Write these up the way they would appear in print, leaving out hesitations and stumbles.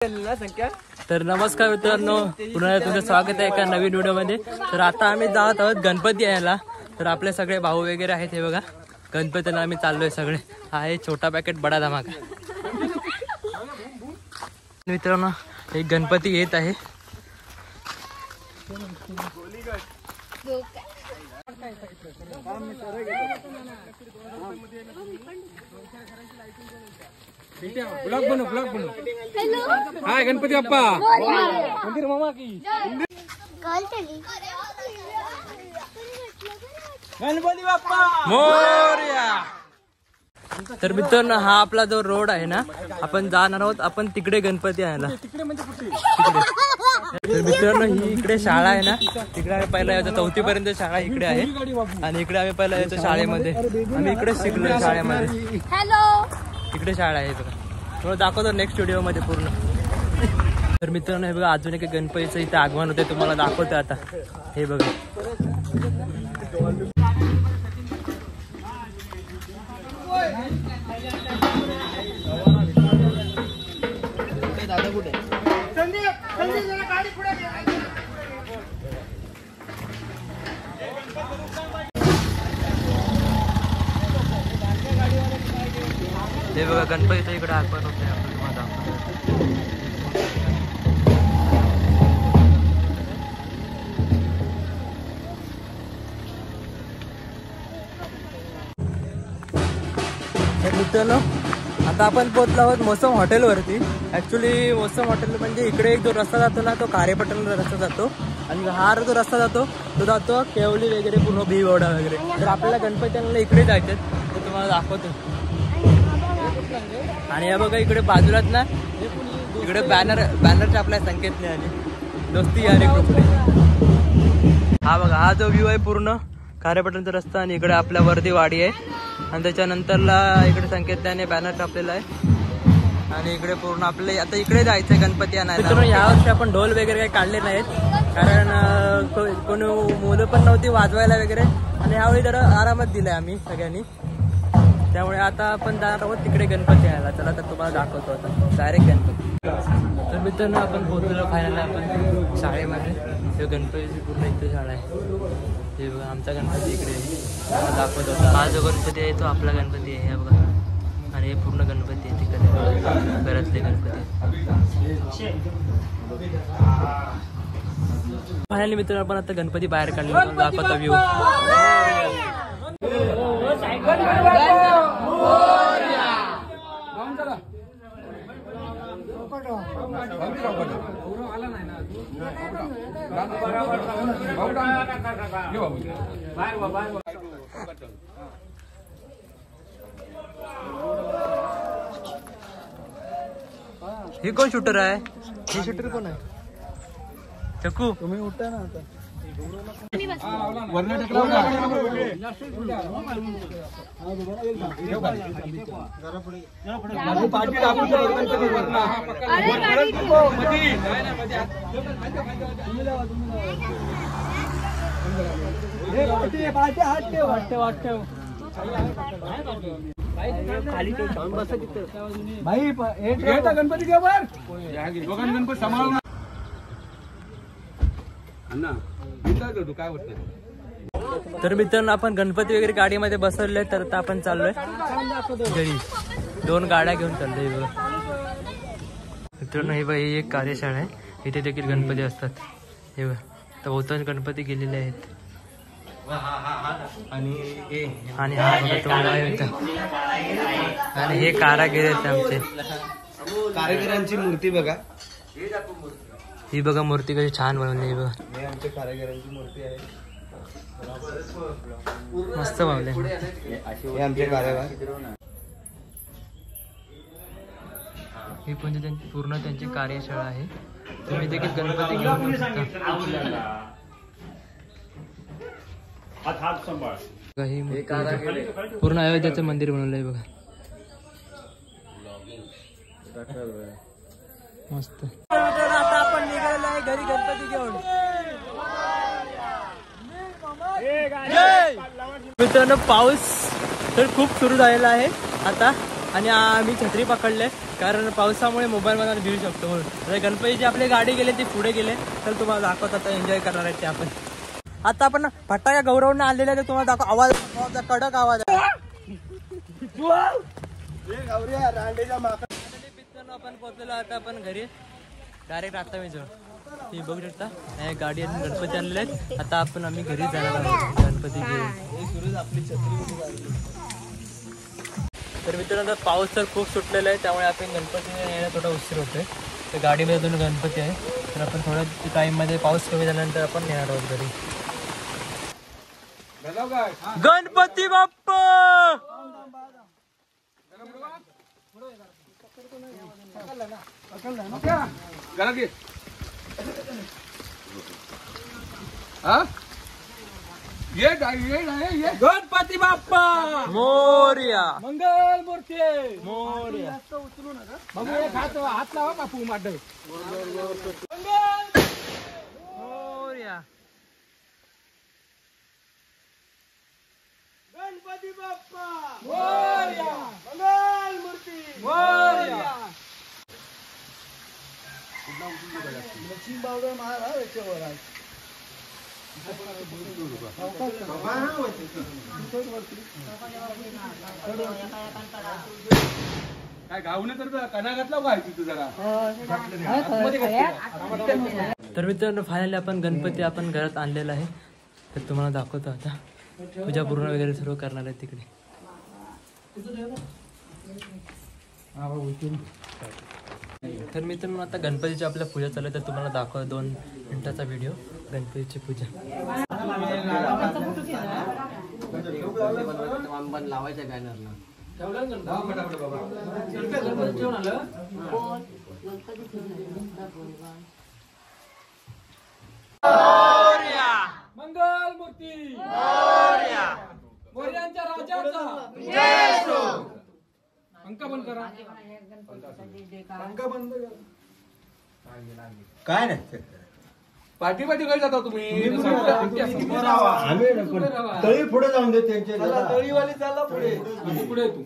तर नमस्कार मित्रांनो, पुन्हा तुमचं स्वागत आहे एका नवीन व्हिडिओ मध्ये। तर आता आम्ही जात आहोत गणपती यायला। तर आपले सगळे भाऊ वगैरे आहेत, हे बघा गणपतीला आम्ही चाललोय सगळे। हा आहे छोटा पॅकेट बडा धमाका। मित्रांनो एक गणपती येत आहे। ब्लॉग बनो हाय गणपती बाप्पा मंदिर मामा की गणपती बाप्पा मोरया। तर मित्रांनो हा आपला जो रोड आहे ना, आपण जाणार आहोत आपण तिकडे गणपती आणायला। तर मित्रांनो ही इकडे शाळा आहे ना, तिकडे आम्ही पहिला यायचो, 4थी पर्यंत शाळा इकडे आहे आणि इकडे आम्ही पहिला यायचो शाळेमध्ये। आम्ही इकडे शिकलो शाळेमध्ये। हॅलो, इकडे शाळा आहे बघा, थोडं दाखवतो नेक्स्ट व्हिडिओ मध्ये पूर्ण। तर मित्रांनो हे बघा अजून एक गणपतीचं इथे आगमन होते, तुम्हाला दाखवतो आता। हे बघा दादा कुठे हे बघा गणपतीचं इकडे आगमन होते, आपण तुम्हाला दाखवतो। मित्रांनो आता आपण पोहोचलो आहोत मौसम हॉटेलवरती। ऍक्च्युली मौसम हॉटेल म्हणजे इकडे एक जो रस्ता जातो ना, तो कारेपटणला रस्ता जातो आणि हा जो रस्ता जातो तो जातो केवली वगैरे पूर्ण भिवडा वगैरे। तर आपल्याला गणपतीला इकडे जायचं, तर तुम्हाला दाखवतो। आणि हे बघा इकडे बाजूलाच ना, इकडे बॅनरचे आपल्या संकेत नाही आले दोस्ती यार ग्रुपने। हा बघा हा जो व्ह्यू आहे पूर्ण कारेपटणचा रस्ता आणि इकडे आपल्या वरती वाडी आहे आणि त्याच्यानंतरला इकडे संकेतने बॅनर टाकलेला आहे आणि इकडे पूर्ण आपले आता इकडे जायचंय गणपती आणायला। तर यावर्षी आपण ढोल वगैरे काही काढले नाहीत, कारण कोणी मुलं पण नव्हती वाजवायला वगैरे आणि ह्यावेळी जरा आरामात दिलाय आम्ही सगळ्यांनी। त्यामुळे आता आपण जाणार आहोत तिकडे गणपती यायला। चला तर तुम्हाला दाखवतो आता डायरेक्ट गणपती। तर मित्रांनो आपण पोहोचलो फायनल आपण शाळेमध्ये। हे गणपतीची पूर्ण इथे शाळा आहे, हे बघा आमचा गणपती इकडे आहे, दाखवत होता। हा जो गणपती आहे तो आपला गणपती आहे, हे बघा। आणि हे पूर्ण गणपती आहे तिकडे घरातले गणपती। फायनली मित्रांनो आपण आता गणपती बाहेर काढले, दाखवतो व्ह्यू। हे कोण शूटर आहे? हे शूटर कोण आहे? चक्कू तुम्ही उठा ना आता। गणपती गणपती सांभाळून काय होत। तर मित्रांनो आपण गणपती वगैरे गाडीमध्ये बसवले, तर आता आपण चाललोय घरी। 2 गाड्या घेऊन चाललोय बघा मित्रांनो। हे बघा ही एक कार्यशाळा आहे, इथे देखील गणपती असतात। हे बघा तर बहुतांश गणपती गेलेले आहेत आणि हा आणि हे कारागीर आहेत आमचे। कारागिरांची मूर्ती बघा, ही बघा मूर्ती कशी छान बनवली बघा। हे आमच्या कारागिरांची मूर्ती आहे, मस्त बनवले हे आमचे कारागार। ही पण पूर्ण त्यांची कार्यशाळा आहे, तुम्ही देखील गणपती घेऊन शकता। पूर्ण अयोध्याचं मंदिर बनवलंय बघा, मस्त। आता आपण निघालेलो आहे घरी गणपती घेऊन। मित्रांनो पाऊस तर खूप सुरू झालेला आहे आता, आणि आम्ही छत्री पकडले कारण पावसामुळे मोबाईल मध्ये भिजू शकतो म्हणून. तर गणपतीची आपली गाडी गेले ती पुढे गेले तर तुम्हाला दाखवत आता एन्जॉय करणार आहेत ते आपण. आता आपण फटाक्या गौरवने आलेले ते तुम्हाला दाखव. आवाज कडक आवाज आहे. आपण पोहोचलो आता आपण घरी डायरेक्ट आता मी जवळ तुम्ही बघू शकता गाडी गणपती आणलेले आहेत. आता आपण आम्ही घरी जाणार आहोत गणपती घेऊन. तर मित्रांनो पाऊस तर खूप सुटलेला आहे त्यामुळे आपण गणपती यायला थोडा उशीर होतोय. तर गाडीमध्ये दोन गणपती आहे तर आपण थोड्या टाइममध्ये पाऊस कमी झाल्यानंतर आपण येणार आहोत घरी. गणपती बाप्पा गणपती बाप्पा मोरया मंगल मूर्ती मोरया. हात लावा बापू माड मोरया गणपती बाप्पा मोरया मंगल मूर्ती मोरया. काय गावने तर कणा घातला काय तिथं जरा. तर मित्रांनो फायनली आपण गणपती आपण घरात आणलेला आहे तर तुम्हाला दाखवतो आता. पूजा पूर्ण वगैरे सर्व करणार आहे तिकडे. तर मित्रांनो आता गणपतीची आपल्या पूजा चालू आहे तर तुम्हाला दाखव 2 मिनिटाचा व्हिडिओ गणपतीची पूजा. लावायच्या बॅनरला मंगल मूर्ती मोरयांच्या राजाचा जय असो. पंखा बंद करा. पंखा बंद करा. काय नाही पाठी काय जाता तुम्ही. तळी पुढे जाऊन दे त्यांचे. तळीवाली चालला पुढे पुढे तू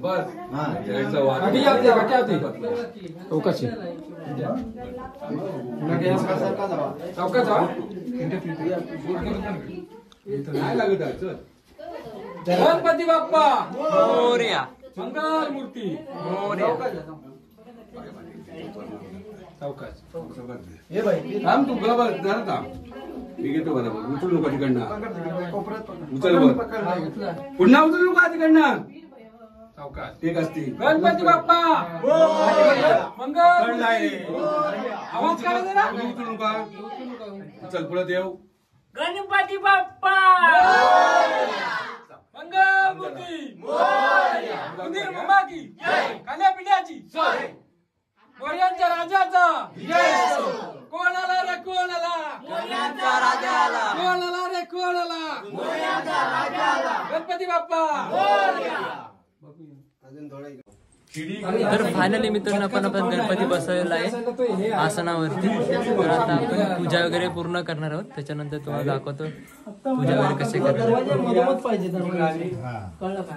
बस. चौकाशी नाही लागत. गणपती बाप्पा मोरया मंगल मूर्ती मोरया. चौकाश थांब तू बरोबर जरा थांब. मी घेतो बरोबर. उचलू नका तिकडनं. उचल बर पुन्हा उचलू नका तिकडनं. चौकाश ठीक असते. गणपती बाप्पा मंगल आवाज काढा जरा. उचलू नका. चल पुढे देव. गणपती बाप्पा मंगल मूर्ती मंदिर मुंबा की खाण्या पिण्याची मोरयांच्या राजाचा कोणाला रे कोणाला मोरयांचा राजा आला. कोणाला रे कोणाला गणपती बाप्पा. तर फायनली मित्रांनो आपण गणपती बसवलेला आहे आसनावरती. तर आता आपण पूजा वगैरे पूर्ण करणार आहोत त्याच्यानंतर तुम्हाला दाखवतो पूजा वगैरे कसे करणार.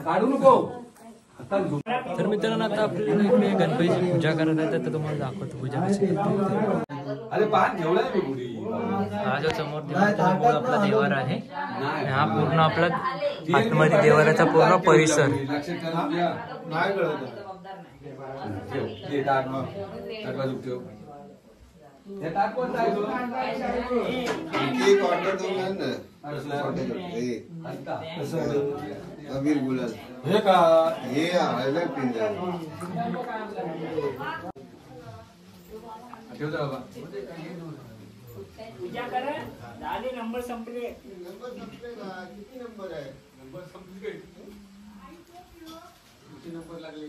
काढू नको. तर मित्रांनो आता आपल्याला इकडे गणपतीची पूजा करायला आहे तर तुम्हाला दाखवतो पूजा कशी करतो. अरे पान ठेवलाय मी पुढे. हा जो समोर आपला देवारा आहे हा पूर्ण आपला आतमध्ये देवाराचा पूर्ण परिसर. नाही कळत. अबीर गुलाल हे का हे आहे पिंजा. पूजा करा. झाले नंबर संपले. किती नंबर आहे. नंबर संपले. किती नंबर लागले.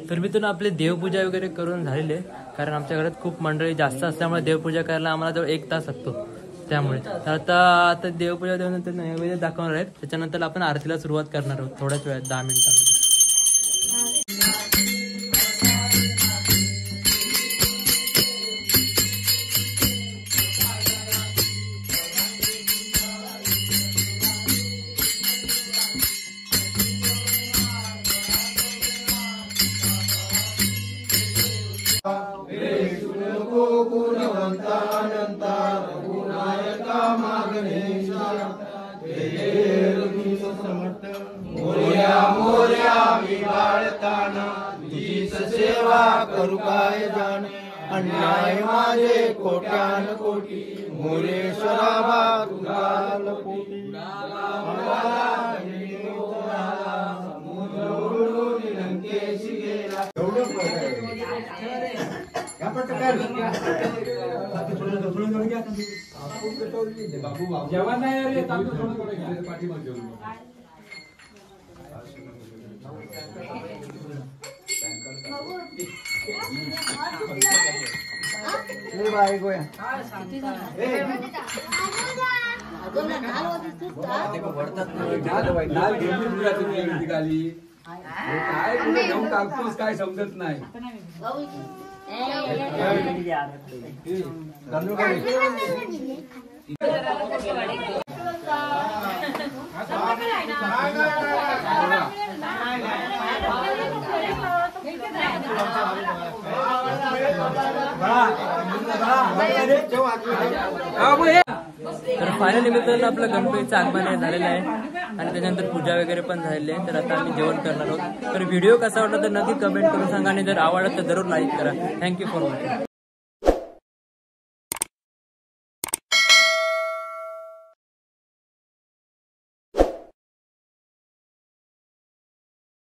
तर मित्रांनो आपली देवपूजा वगैरे करून झालेली आहे कारण आमच्या घरात खूप मंडळी जास्त असल्यामुळे देवपूजा करायला आम्हाला जवळ 1 तास लागतो. त्यामुळे तर आता देवपूजा देऊनंतर नैवेद्य दाखवणार आहेत. त्याच्यानंतर आपण आरतीला सुरुवात करणार आहोत थोड्याच वेळात 10 मिनिटांमध्ये. मोर्या मी बाळताना तुझीच सेवा करू काय जाण अन्याय माझे कोट्यान कोटी मोरेश्वरा बा तुला लपोटी लंकेशी गेला जेवण नाही रे पाठीमागे काय समजत नाही. तर फायनल निमित्तानं आपलं गणपतीचं आगमन झालेलं आहे आणि त्याच्यानंतर पूजा वगैरे पण झालेली आहे. तर आता आम्ही जेवण करणार आहोत. तर व्हिडिओ कसा वाटला तर नक्की कमेंट करून सांगा आणि जर आवडला तर जरूर लाईक करा. Thank you for watching.